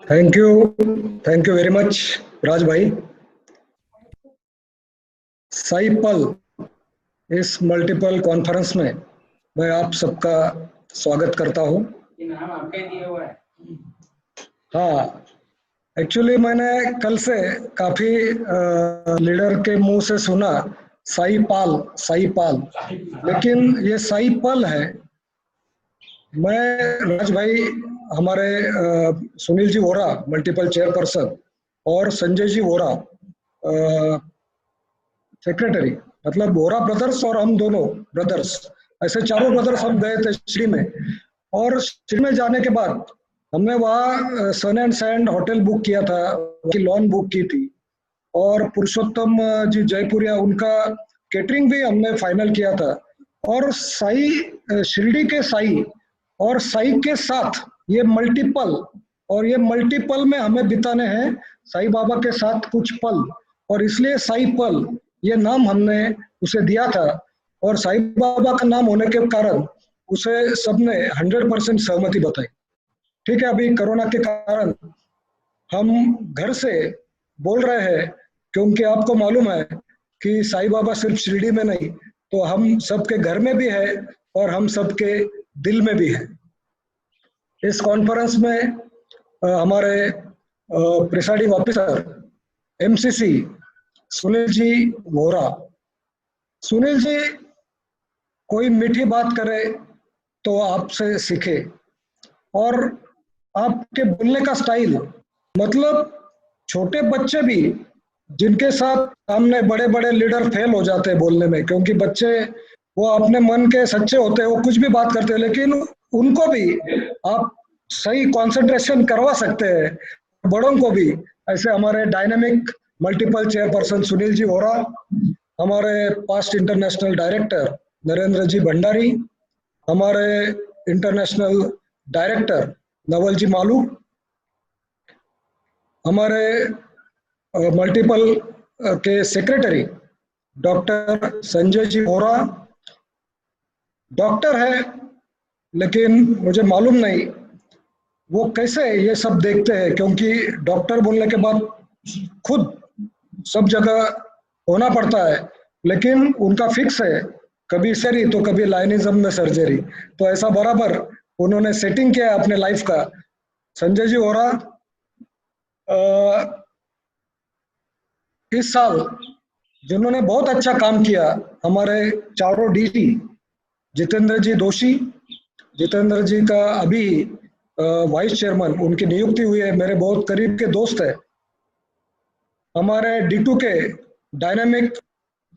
Thank you. Thank you very much Raj भाई। साई पल इस मल्टीपल कॉन्फ्रेंस में मैं आप सबका स्वागत करता हूं। ये नाम आपका ही दिया हुआ है। हाँ, एक्चुअली मैंने कल से काफी लीडर के मुंह से सुना साई पाल, लेकिन ये साई पल है। मैं राज भाई, हमारे सुनील जी वोरा मल्टीपल चेयरपर्सन और संजय जी वोरा सेक्रेटरी, मतलब वोरा ब्रदर्स और हम दोनों ब्रदर्स, ऐसे चारों ब्रदर्स हम गए थे श्री में। और श्री में जाने के बाद हमने वहाँ सन एंड सैंड होटल बुक किया था, उनकी लॉन बुक की थी। और पुरुषोत्तम जी जयपुरिया, उनका केटरिंग भी हमने फाइनल किया था। और साई शिरडी के साई और साई के साथ ये मल्टीपल, और ये मल्टीपल में हमें बिताने हैं साई बाबा के साथ कुछ पल, और इसलिए साई पल ये नाम हमने उसे दिया था। और साई बाबा का नाम होने के कारण उसे सबने 100% सहमति बताई। ठीक है, अभी कोरोना के कारण हम घर से बोल रहे हैं, क्योंकि आपको मालूम है कि साईं बाबा सिर्फ शिरडी में नहीं, तो हम सबके घर में भी है और हम सबके दिल में भी है। इस कॉन्फ्रेंस में हमारे presiding officer MCC Sunil ji Vora. Sunil ji कोई मीठी बात करे तो आपसे सीखे, और आपके बोलने का स्टाइल, मतलब छोटे बच्चे भी, जिनके साथ सामने बड़े बड़े लीडर फेल हो जाते हैं बोलने में, क्योंकि बच्चे वो अपने मन के सच्चे होते हैं, वो कुछ भी बात करते हैं, लेकिन उनको भी आप सही कंसंट्रेशन करवा सकते हैं, बड़ों को भी। ऐसे हमारे dynamic multiple chairperson Sunil ji Vora, हमारे पास्ट इंटरनेशनल डायरेक्टर नरेंद्र जी भंडारी, हमारे इंटरनेशनल डायरेक्टर नवल जी मालू, हमारे मल्टीपल के secretary doctor Sanjay ji Vora. Doctor है, लेकिन मुझे मालूम नहीं वो कैसे ये सब देखते हैं, क्योंकि डॉक्टर बोलने के बाद खुद सब जगह होना पड़ता है, लेकिन उनका फिक्स है, कभी सरी तो कभी लाइनिज्म में सर्जरी। तो ऐसा बराबर उन्होंने सेटिंग किया है अपने लाइफ का। संजय जी वोरा इस साल जिन्होंने बहुत अच्छा काम किया, हमारे चारों डीसी, जितेंद्र जी दोषी, जितेंद्र जी का अभी वाइस चेयरमैन उनकी नियुक्ति हुई है, मेरे बहुत करीब के दोस्त है। हमारे डी2 के डायनामिक,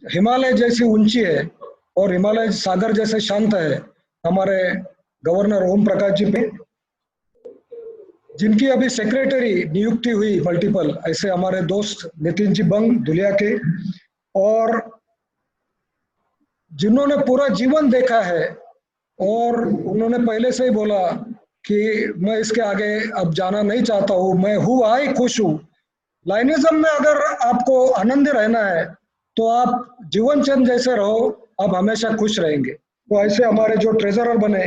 हिमालय जैसी ऊंची है और हिमालय सागर जैसे शांत है, हमारे गवर्नर ओम प्रकाश जी पे, जिनकी अभी सेक्रेटरी नियुक्ति हुई मल्टीपल, ऐसे हमारे दोस्त नितिन जी बंग दुलिया के, और जिन्होंने पूरा जीवन देखा है और उन्होंने पहले से ही बोला कि मैं इसके आगे अब जाना नहीं चाहता हूँ, मैं हूँ आई खुश हूँ। लाइनिज्म में अगर आपको आनंद रहना है तो आप जीवन चंद जैसे रहो, आप हमेशा खुश रहेंगे। तो ऐसे हमारे जो ट्रेजरर बने,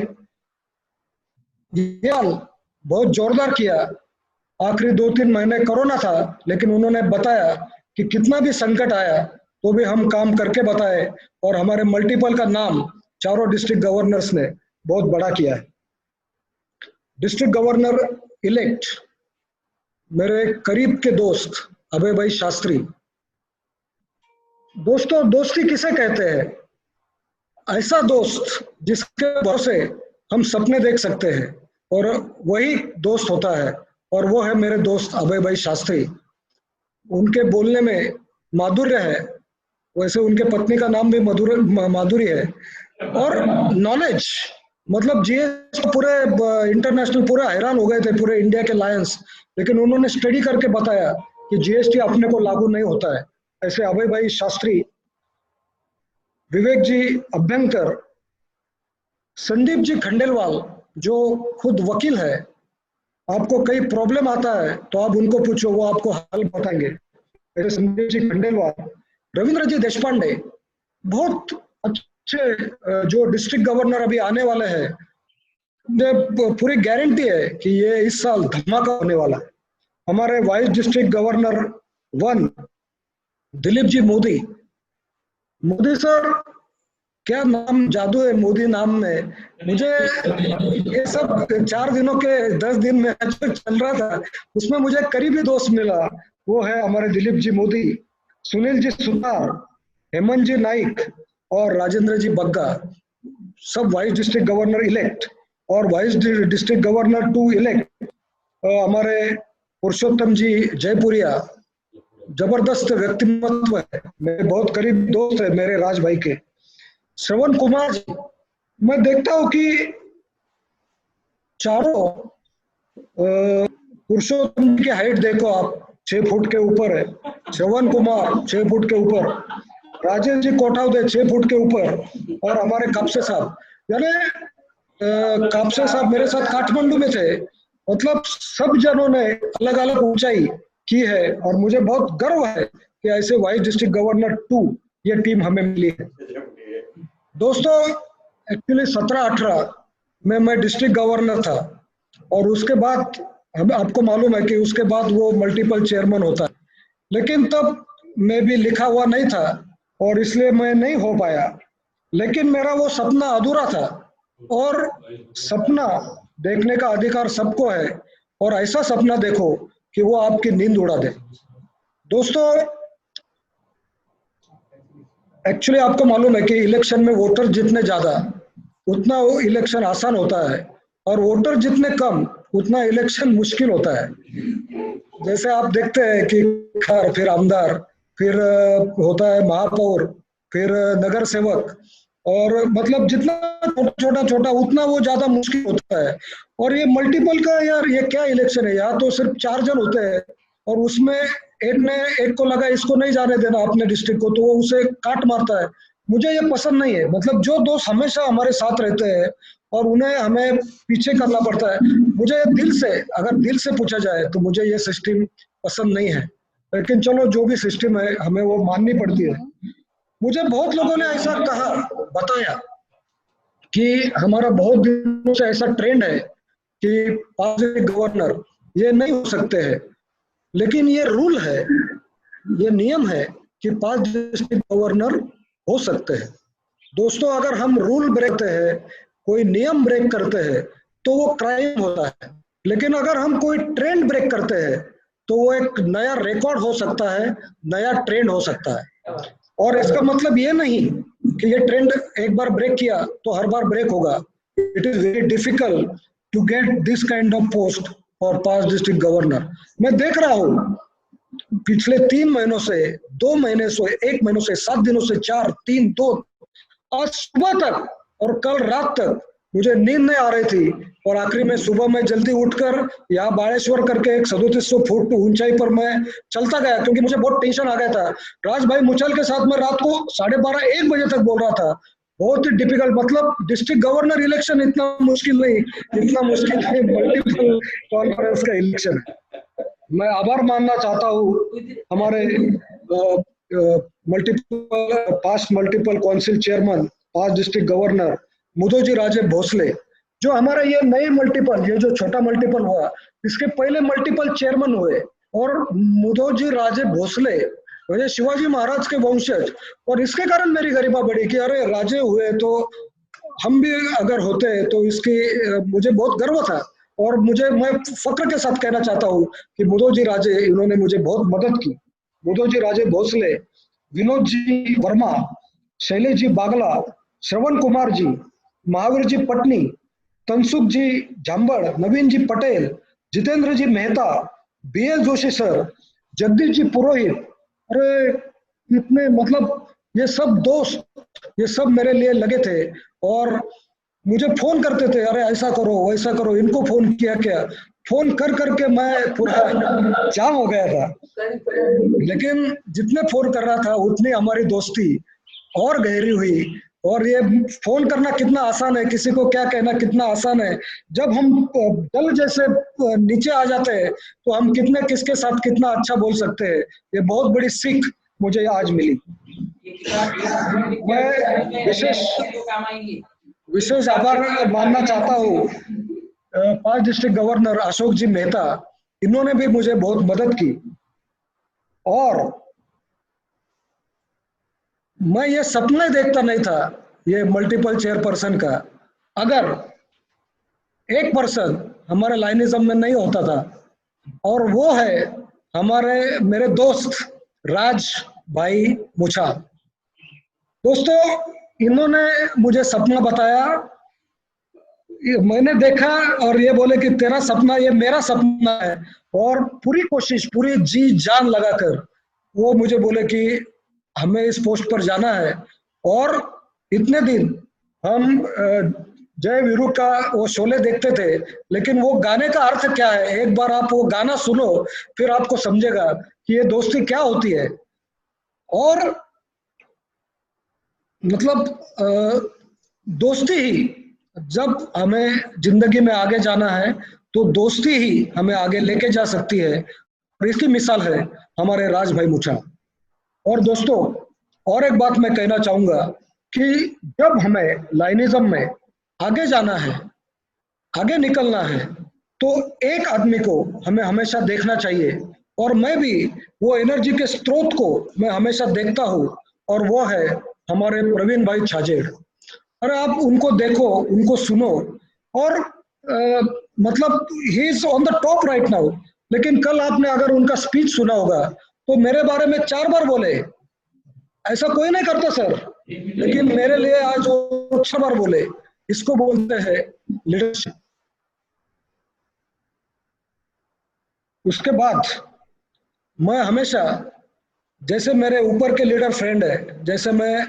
ये बहुत जोरदार किया। आखिरी 2-3 महीने कोरोना था, लेकिन उन्होंने बताया कि कितना भी संकट आया तो भी हम काम करके बताए, और हमारे मल्टीपल का नाम चारों डिस्ट्रिक्ट गवर्नर्स ने बहुत बड़ा किया है। डिस्ट्रिक्ट गवर्नर इलेक्ट मेरे करीब के दोस्त अभय भाई शास्त्री। दोस्तों, दोस्ती किसे कहते हैं? ऐसा दोस्त जिसके भरोसे हम सपने देख सकते हैं, और वही दोस्त होता है, और वो है मेरे दोस्त अभय भाई शास्त्री। उनके बोलने में माधुर्य है, वैसे उनके पत्नी का नाम भी माधुरी है। और नॉलेज, मतलब जीएस पूरे इंटरनेशनल पूरे हैरान हो गए थे, पूरे इंडिया के लायंस, लेकिन उन्होंने स्टडी करके बताया कि जीएसटी अपने को लागू नहीं होता है। ऐसे अभय भाई शास्त्री, विवेक जी अभ्यंकर, संदीप जी खंडेलवाल जो खुद वकील है, आपको कई प्रॉब्लम आता है तो आप उनको पूछो, वो आपको हल बताएंगे। ऐसे संदीप जी खंडेलवाल, रविंद्र जी देशपांडे, बहुत अच्छे जो डिस्ट्रिक्ट गवर्नर अभी आने वाले हैं, पूरी गारंटी है कि ये इस साल धमाका होने वाला है। हमारे vice district governor 1 Dilip ji Modi. Modi sir, क्या नाम, जादू है मोदी नाम में। मुझे ये सब 4 दिनों के 10 दिन में जो चल रहा था उसमें मुझे करीबी दोस्त मिला, वो है हमारे दिलीप जी मोदी, सुनील जी सुतार, हेमंत जी नाइक और राजेंद्र जी बग्गा, सब वाइस डिस्ट्रिक्ट गवर्नर इलेक्ट। और वाइस डिस्ट्रिक्ट गवर्नर 2 इलेक्ट हमारे पुरुषोत्तम जी जयपुरिया, जबरदस्त व्यक्तिमत्व है, मेरे बहुत करीब दोस्त है मेरे राज भाई के। श्रवण कुमार जी, मैं देखता हूँ कि चारों पुरुषोत्तम की हाइट देखो आप, 6 फुट के ऊपर है। श्रवण कुमार 6 फुट के ऊपर, राजेश जी कोठावदे 6 फुट के ऊपर, और हमारे कापसे साहब, यानी कापसे साहब मेरे साथ काठमांडू में थे। मतलब सब जनों ने अलग अलग ऊंचाई की है और मुझे बहुत गर्व है कि ऐसे वाइस डिस्ट्रिक्ट गवर्नर 2 ये टीम हमें मिली है। दोस्तों, एक्चुअली 17-18 में मैं डिस्ट्रिक्ट गवर्नर था और उसके बाद हम आपको मालूम है कि उसके बाद वो मल्टीपल चेयरमैन होता है, लेकिन तब मैं भी लिखा हुआ नहीं था और इसलिए मैं नहीं हो पाया। लेकिन मेरा वो सपना अधूरा था और सपना देखने का अधिकार सबको है, और ऐसा सपना देखो कि वो आपकी नींद उड़ा दे। दोस्तों, एक्चुअली आपको मालूम है कि इलेक्शन में वोटर जितने ज्यादा उतना वो इलेक्शन आसान होता है, और वोटर जितने कम उतना इलेक्शन मुश्किल होता है। जैसे आप देखते हैं कि फिर आमदार, फिर होता है महापौर, फिर नगर सेवक, और मतलब जितना छोटा छोटा उतना वो ज्यादा मुश्किल होता है। और ये मल्टीपल का यार ये क्या इलेक्शन है, यहाँ तो सिर्फ 4 जन होते हैं और उसमें एक को लगा इसको नहीं जाने देना अपने डिस्ट्रिक्ट को, तो वो उसे काट मारता है। मुझे ये पसंद नहीं है। मतलब जो दोस्त हमेशा हमारे साथ रहते हैं और उन्हें हमें पीछे करना पड़ता है, मुझे दिल से, अगर दिल से पूछा जाए तो मुझे ये सिस्टम पसंद नहीं है। लेकिन चलो, जो भी सिस्टम है हमें वो माननी पड़ती है। मुझे बहुत लोगों ने ऐसा कहा, बताया कि हमारा बहुत दिनों से ऐसा ट्रेंड है कि पास गवर्नर ये नहीं हो सकते हैं, लेकिन ये रूल है, ये नियम है कि 5 डिस्ट्रिक्ट गवर्नर हो सकते हैं। दोस्तों, अगर हम रूल ब्रेक करते हैं, कोई नियम ब्रेक करते हैं तो वो क्राइम होता है, लेकिन अगर हम कोई ट्रेंड ब्रेक करते हैं तो वो एक नया रिकॉर्ड हो सकता है, नया ट्रेंड हो सकता है। और इसका मतलब ये नहीं कि ये ट्रेंड एक बार ब्रेक किया तो हर बार ब्रेक होगा। It is very difficult to get this kind of post for 5 district governor. मैं देख रहा हूँ पिछले 3 महीनों से, 2 महीने से, 1 महीनों से, 7 दिनों से, 4, 3, 2, आज सुबह तक और कल रात तक मुझे नींद नहीं आ रही थी, और आखिरी में सुबह में जल्दी उठकर यहाँ बाड़ेश्वर करके एक 3700 फुट ऊंचाई पर मैं चलता गया, क्योंकि मुझे बहुत टेंशन आ गया था। राज भाई मुचल के साथ मैं रात को 12:30-1 बजे तक बोल रहा था। बहुत ही डिफिकल्ट, मतलब डिस्ट्रिक्ट गवर्नर इलेक्शन इतना मुश्किल नहीं, जितना मुश्किल है मल्टीपल कॉन्फ्रेंस का इलेक्शन। मैं आभार मानना चाहता हूँ हमारे past multiple council chairman, 5 district governor Mudoji Raje Bhosale, जो हमारा ये नए मल्टीपल, ये जो छोटा मल्टीपल हुआ, इसके पहले मल्टीपल चेयरमैन हुए, और मुदोजी राजे भोसले मुझे शिवाजी महाराज के वंशज, और इसके कारण मेरी गरिमा बढ़ी कि अरे राजे हुए तो हम भी अगर होते तो इसकी मुझे बहुत गर्व था। और मैं फक्र के साथ कहना चाहता हूँ कि मुदोजी राजे, इन्होंने मुझे बहुत मदद की। मुदोजी राजे भोसले, विनोद जी वर्मा, शैलेश जी बागला, श्रवण कुमार जी, महावीर जी पटनी, तनसुख जी झांबड़, नवीन जी पटेल, जितेंद्र जी मेहता, BL जोशी सर, जगदीश जी पुरोहित, अरे इतने, मतलब ये सब दोस्त, ये सब मेरे लिए लगे थे और मुझे फोन करते थे, अरे ऐसा करो वैसा करो। इनको फोन किया क्या, फोन कर करके मैं पूरा जाम हो गया था। लेकिन जितने फोन कर रहा था उतनी हमारी दोस्ती और गहरी हुई। और ये फोन करना कितना आसान है, किसी को क्या कहना कितना आसान है। जब हम जल जैसे नीचे आ जाते हैं तो हम किसके साथ कितना अच्छा बोल सकते हैं। ये बहुत बड़ी सीख मुझे आज मिली। मैं विशेष आभार मानना चाहता हूँ 5 डिस्ट्रिक्ट गवर्नर अशोक जी मेहता, इन्होंने भी मुझे बहुत मदद की। और मैं ये सपना ही देखता नहीं था ये मल्टीपल चेयरपर्सन का, अगर एक पर्सन हमारे लाइनिज्म में नहीं होता था, और वो है हमारे मेरे दोस्त राज भाई मुछा। दोस्तों, इन्होंने मुझे सपना बताया, मैंने देखा और ये बोले कि तेरा सपना ये मेरा सपना है, और पूरी कोशिश, पूरी जी जान लगाकर वो मुझे बोले कि हमें इस पोस्ट पर जाना है। और इतने दिन हम जय वीरू का वो शोले देखते थे, लेकिन वो गाने का अर्थ क्या है, एक बार आप वो गाना सुनो फिर आपको समझेगा कि ये दोस्ती क्या होती है। और मतलब दोस्ती ही, जब हमें जिंदगी में आगे जाना है तो दोस्ती ही हमें आगे लेके जा सकती है, और इसकी मिसाल है हमारे राज भाई मुछा। और दोस्तों, और एक बात मैं कहना चाहूंगा कि जब हमें लाइनिज्म में आगे जाना है, आगे निकलना है, तो एक आदमी को हमें हमेशा देखना चाहिए, और मैं भी वो एनर्जी के स्रोत को मैं हमेशा देखता हूँ, और वो है हमारे प्रवीण भाई छाजेड़। अरे आप उनको देखो, उनको सुनो, और मतलब he is on the top right now. लेकिन कल आपने अगर उनका स्पीच सुना होगा तो मेरे बारे में 4 बार बोले, ऐसा कोई नहीं करता सर, लेकिन मेरे लिए आज वो 6 बार बोले। इसको बोलते हैं लीडरशिप। उसके बाद मैं हमेशा, जैसे मेरे ऊपर के लीडर फ्रेंड है, जैसे मैं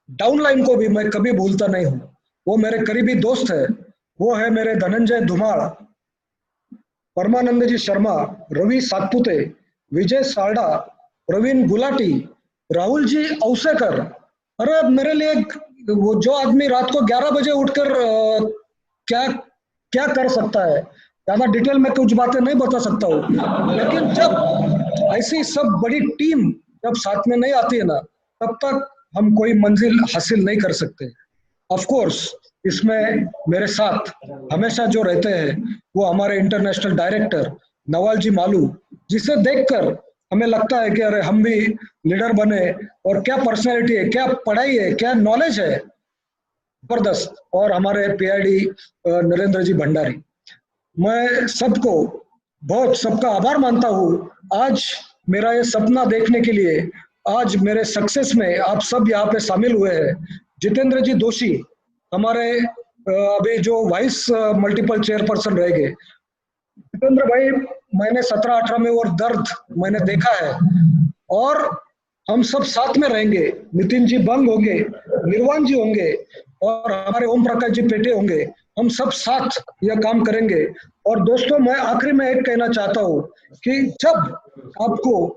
डाउनलाइन को भी मैं कभी भूलता नहीं हूँ। वो मेरे करीबी दोस्त है, वो है मेरे धनंजय धुमाड़, परमानंद जी शर्मा, रवि सातपुते, विजय साल्डा, प्रवीण गुलाटी, राहुल जी औसेकर। अरे मेरे लिए वो जो आदमी रात को 11 बजे उठकर क्या क्या कर सकता है, ज्यादा डिटेल में कुछ बातें नहीं बता सकता हूँ, लेकिन जब ऐसी सब बड़ी टीम जब साथ में नहीं आती है ना, तब तक हम कोई मंजिल हासिल नहीं कर सकते। ऑफ कोर्स इसमें मेरे साथ हमेशा जो रहते हैं वो हमारे इंटरनेशनल डायरेक्टर नवाल जी मालू, जिसे देखकर हमें लगता है कि अरे हम भी लीडर बने, और क्या पर्सनैलिटी है, क्या पढ़ाई है, क्या नॉलेज है, जबरदस्त। और हमारे पीआईडी नरेंद्र जी भंडारी, मैं सबको बहुत सबका आभार मानता हूँ आज मेरा ये सपना देखने के लिए। आज मेरे सक्सेस में आप सब यहाँ पे शामिल हुए हैं। जितेंद्र जी दोषी हमारे अभी जो वाइस मल्टीपल चेयरपर्सन रह गए, जितेंद्र भाई मैंने 17-18 में और दर्द मैंने देखा है, और हम सब साथ में रहेंगे। नितिन जी बंग होंगे, निर्वाण जी होंगे, और हमारे ओम प्रकाश जी पेटे होंगे, हम सब साथ यह काम करेंगे। और दोस्तों, मैं आखिरी में एक कहना चाहता हूँ कि जब आपको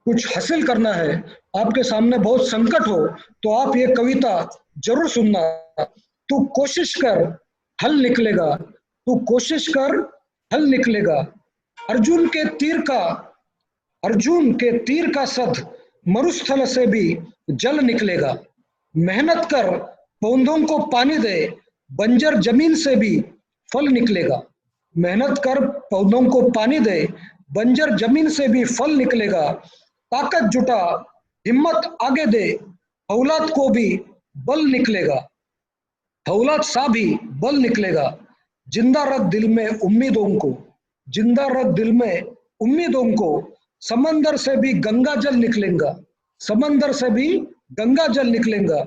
कुछ हासिल करना है, आपके सामने बहुत संकट हो, तो आप ये कविता जरूर सुनना। तू कोशिश कर हल निकलेगा, तू कोशिश कर हल निकलेगा। अर्जुन के तीर का अर्जुन के तीर का सद मरुस्थल से भी जल निकलेगा। मेहनत कर पौधों को पानी दे, बंजर जमीन से भी फल निकलेगा। मेहनत कर पौधों को पानी दे, बंजर जमीन से भी फल निकलेगा। ताकत जुटा, हिम्मत आगे दे, औलाद को भी बल निकलेगा, औलाद सा भी बल निकलेगा। जिंदा रख दिल में उम्मीदों को, जिंदा रख दिल में उम्मीदों को। समंदर से भी गंगा जल निकलेगा, समंदर से भी गंगा जल निकलेगा।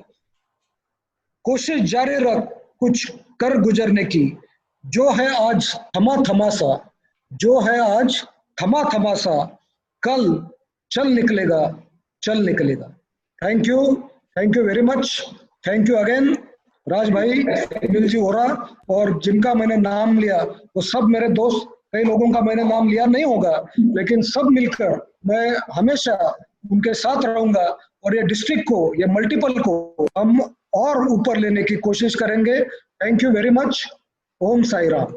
कोशिश जारी रख कुछ कर गुजरने की, जो है आज थमा थमा सा, जो है आज थमा थमा सा, कल चल निकलेगा, चल निकलेगा। Thank you very much, thank you again Raj भाई, अनिल जी वोरा, और जिनका मैंने नाम लिया वो सब मेरे दोस्त। कई लोगों का मैंने नाम लिया नहीं होगा, लेकिन सब मिलकर मैं हमेशा उनके साथ रहूंगा, और ये डिस्ट्रिक्ट को, ये मल्टीपल को हम और ऊपर लेने की कोशिश करेंगे। Thank you very much. Om Sai Ram.